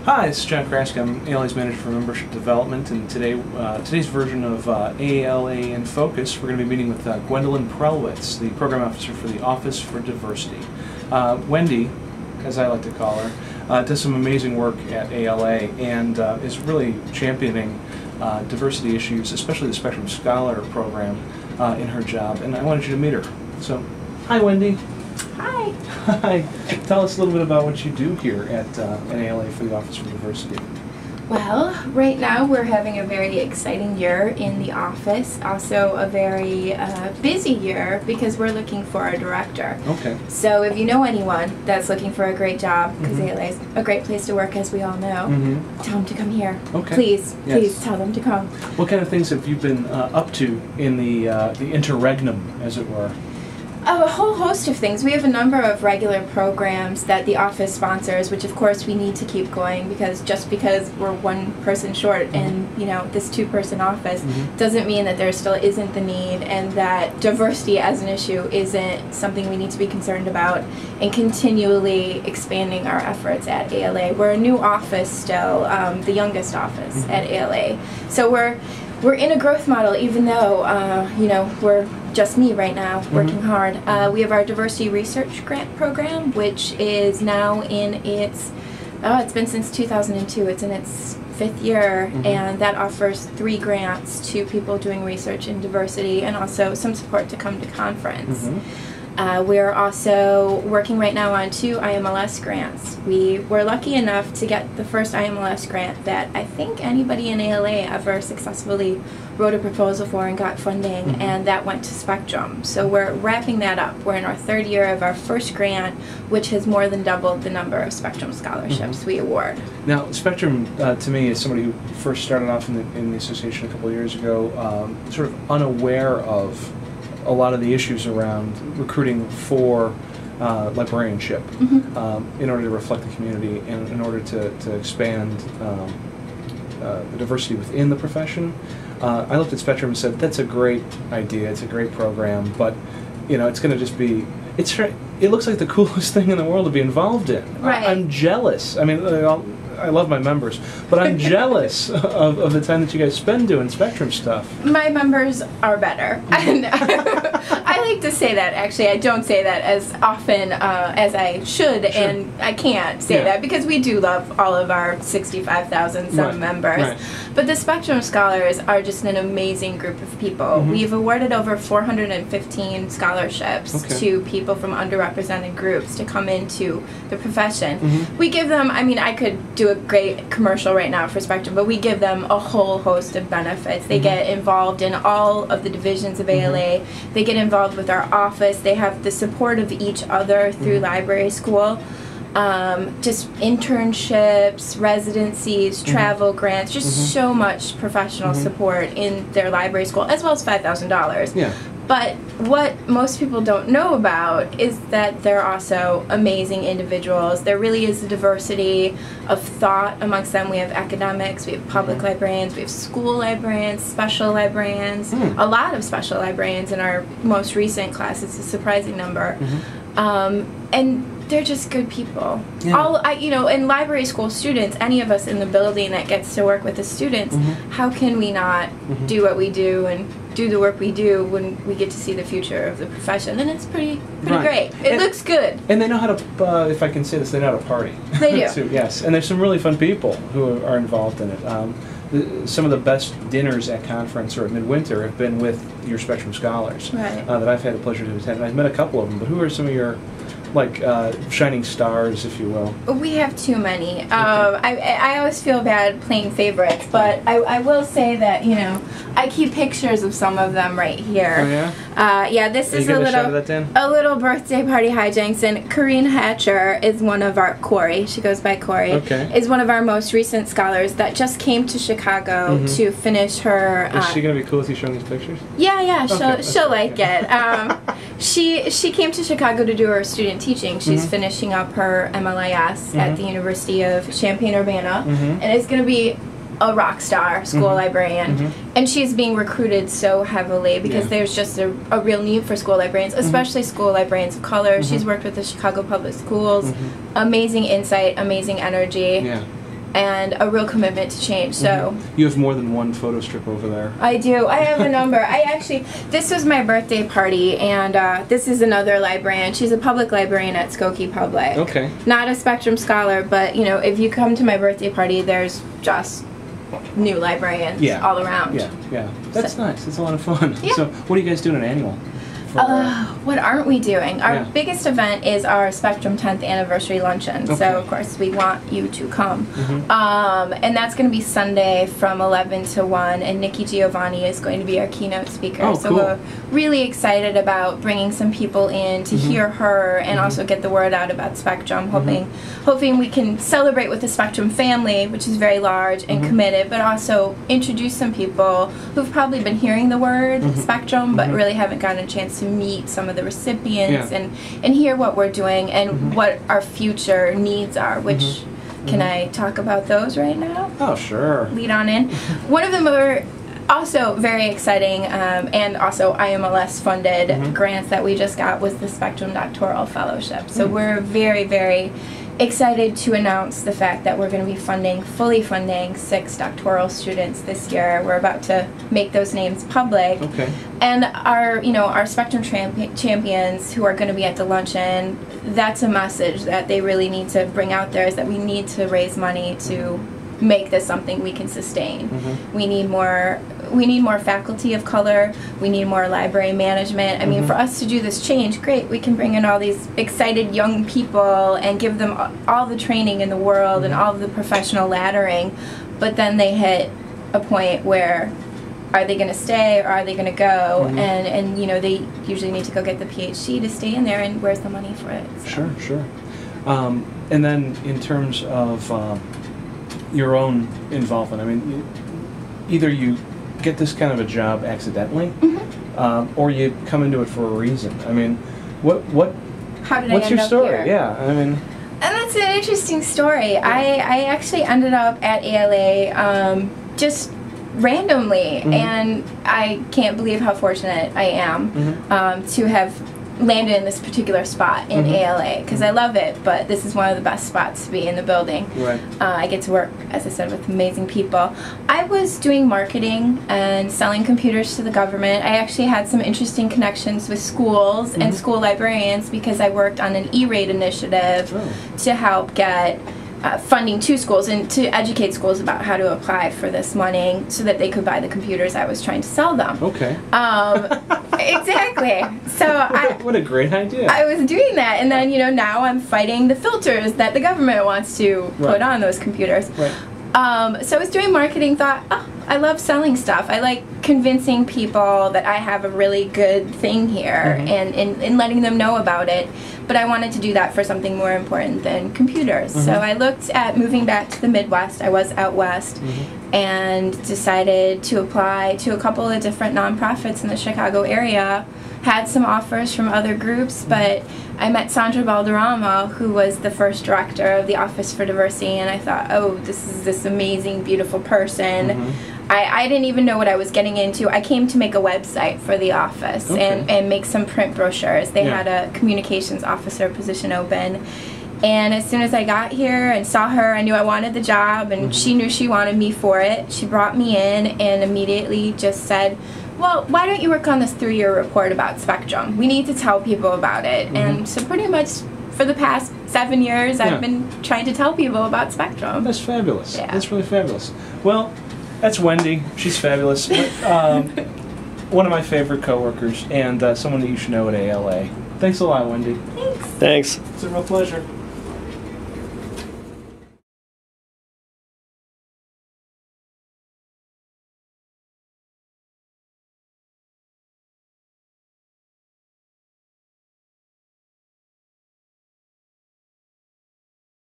Hi, this is John Kraske. I'm ALA's Manager for Membership Development, and today's version of ALA in Focus, we're going to be meeting with Gwendolyn Prellwitz, the Program Officer for the Office for Diversity. Wendy, as I like to call her, does some amazing work at ALA and is really championing diversity issues, especially the Spectrum Scholar program in her job, and I wanted you to meet her. So, hi Wendy. Hi. Hi. Tell us a little bit about what you do here at ALA for the Office for Diversity. Well, right now we're having a very exciting year in the office. Also a very busy year because we're looking for a director. Okay. So if you know anyone that's looking for a great job, because ALA is a great place to work, as we all know, tell them to come here. Okay. Please tell them to come. What kind of things have you been up to in the interregnum, as it were? A whole host of things. We have a number of regular programs that the office sponsors, which of course we need to keep going, because just because we're one person short in this two-person office doesn't mean that there still isn't the need, and that diversity as an issue isn't something we need to be concerned about, and continually expanding our efforts at ALA. We're a new office still, the youngest office at ALA. So we're in a growth model, even though we're just me right now, working hard. We have our Diversity Research Grant Program, which is now in its, it's been since 2002, it's in its 5th year, and that offers 3 grants to people doing research in diversity, and also some support to come to conference. We're also working right now on 2 IMLS grants. We were lucky enough to get the first IMLS grant that I think anybody in ALA ever successfully wrote a proposal for and got funding, and that went to Spectrum. So we're wrapping that up. We're in our 3rd year of our first grant, which has more than doubled the number of Spectrum scholarships we award. Now, Spectrum, to me, is somebody who first started off in the association a couple of years ago, sort of unaware of a lot of the issues around recruiting for librarianship in order to reflect the community and in order to expand the diversity within the profession. I looked at Spectrum and said, that's a great idea, it's a great program, but it's going to just be, it looks like the coolest thing in the world to be involved in. Right. I'm jealous. I mean, I love my members, but I'm jealous of the time that you guys spend doing Spectrum stuff. My members are better. And I like to say that, actually. I don't say that as often as I should, and I can't say that because we do love all of our 65,000 some members. But the Spectrum Scholars are just an amazing group of people. We've awarded over 415 scholarships to people from underrepresented groups to come into the profession. We give them, I mean, I could do a great commercial right now for Spectrum, but we give them a whole host of benefits. They get involved in all of the divisions of ALA. They get involved with our office. They have the support of each other through library school. Just internships, residencies, travel grants, just so much professional support in their library school, as well as $5,000. Yeah. But what most people don't know about is that they're also amazing individuals. There really is a diversity of thought amongst them. We have academics, we have public librarians, we have school librarians, special librarians, a lot of special librarians in our most recent class. It's a surprising number. And they're just good people. And library school students, any of us in the building that gets to work with the students, how can we not do what we do and do the work we do when we get to see the future of the profession? And it's pretty great. It looks good. And they know how to, if I can say this, they know how to party. They do. too, yes, and there's some really fun people who are involved in it. Some of the best dinners at conference or at midwinter have been with your Spectrum Scholars that I've had the pleasure to attend. And I've met a couple of them, but who are some of your shining stars, if you will? We have too many. I always feel bad playing favorites, but I will say that, I keep pictures of some of them right here. Oh, yeah? Yeah, this is a little birthday party hijinks, and Corrine Hatcher is one of our, Corey, she goes by Corey, is one of our most recent scholars that just came to Chicago to finish her... Is she going to be cool with you showing these pictures? Yeah, she'll like it. She came to Chicago to do her student teaching. She's finishing up her MLIS at the University of Champaign-Urbana, and is going to be a rock star school librarian, and she's being recruited so heavily because there's just a real need for school librarians, especially school librarians of color. She's worked with the Chicago Public Schools. Amazing insight, amazing energy. and a real commitment to change. So you have more than one photo strip over there. I do. I have a number. This was my birthday party, and this is another librarian. She's a public librarian at Skokie Public. Okay. Not a Spectrum scholar, but if you come to my birthday party, there's just new librarians all around. Yeah. That's nice. It's a lot of fun. Yeah. So what are you guys doing an annual? What aren't we doing? Our biggest event is our Spectrum 10th anniversary luncheon. Okay. So, of course, we want you to come. And that's going to be Sunday from 11 to 1. And Nikki Giovanni is going to be our keynote speaker. Oh, so cool. we're really excited about bringing some people in to hear her and also get the word out about Spectrum. Hoping we can celebrate with the Spectrum family, which is very large and committed, but also introduce some people who've probably been hearing the word Spectrum, but really haven't gotten a chance to meet some of the recipients and hear what we're doing and what our future needs are, which can I talk about those right now? Oh, sure. Lead on in. One of them are also very exciting and also IMLS funded grants that we just got was the Spectrum Doctoral Fellowship. So we're very, very excited to announce the fact that we're going to be fully funding 6 doctoral students this year. We're about to make those names public. Okay. And our Spectrum champions who are going to be at the luncheon, that's a message that they really need to bring out there, is that we need to raise money to make this something we can sustain. We need more faculty of color. We need more library management. I mean, for us to do this change, great, we can bring in all these excited young people and give them all the training in the world and all of the professional laddering, but then they hit a point where are they going to stay or are they going to go? And they usually need to go get the PhD to stay in there, and where's the money for it? So. Sure. And then in terms of your own involvement, I mean, either you get this kind of a job accidentally, or you come into it for a reason. I mean, How did what's I end your up story? here? Yeah, I mean. And that's an interesting story. I actually ended up at ALA just randomly, and I can't believe how fortunate I am to have landed in this particular spot in ALA, because I love it, but this is one of the best spots to be in the building. Right. I get to work, as I said, with amazing people. I was doing marketing and selling computers to the government. I actually had some interesting connections with schools and school librarians because I worked on an E-rate initiative to help get funding to schools and to educate schools about how to apply for this money so that they could buy the computers I was trying to sell them. Okay. Exactly. So what a great idea. I was doing that, and then now I'm fighting the filters that the government wants to put on those computers. Right. So I was doing marketing, thought, I love selling stuff. I like convincing people that I have a really good thing here and letting them know about it. But I wanted to do that for something more important than computers. So I looked at moving back to the Midwest. I was out west and decided to apply to a couple of different nonprofits in the Chicago area. Had some offers from other groups, but I met Sandra Balderrama, who was the first director of the Office for Diversity, and I thought, oh, this is this amazing, beautiful person. I didn't even know what I was getting into. I came to make a website for the office and make some print brochures. They had a communications officer position open. And as soon as I got here and saw her, I knew I wanted the job, and she knew she wanted me for it. She brought me in and immediately just said, well, why don't you work on this 3-year report about Spectrum? We need to tell people about it. And so pretty much for the past 7 years, I've been trying to tell people about Spectrum. That's fabulous. Yeah. That's really fabulous. Well, that's Wendy. She's fabulous. One of my favorite coworkers, and someone that you should know at ALA. Thanks a lot, Wendy. Thanks. Thanks. It's a real pleasure.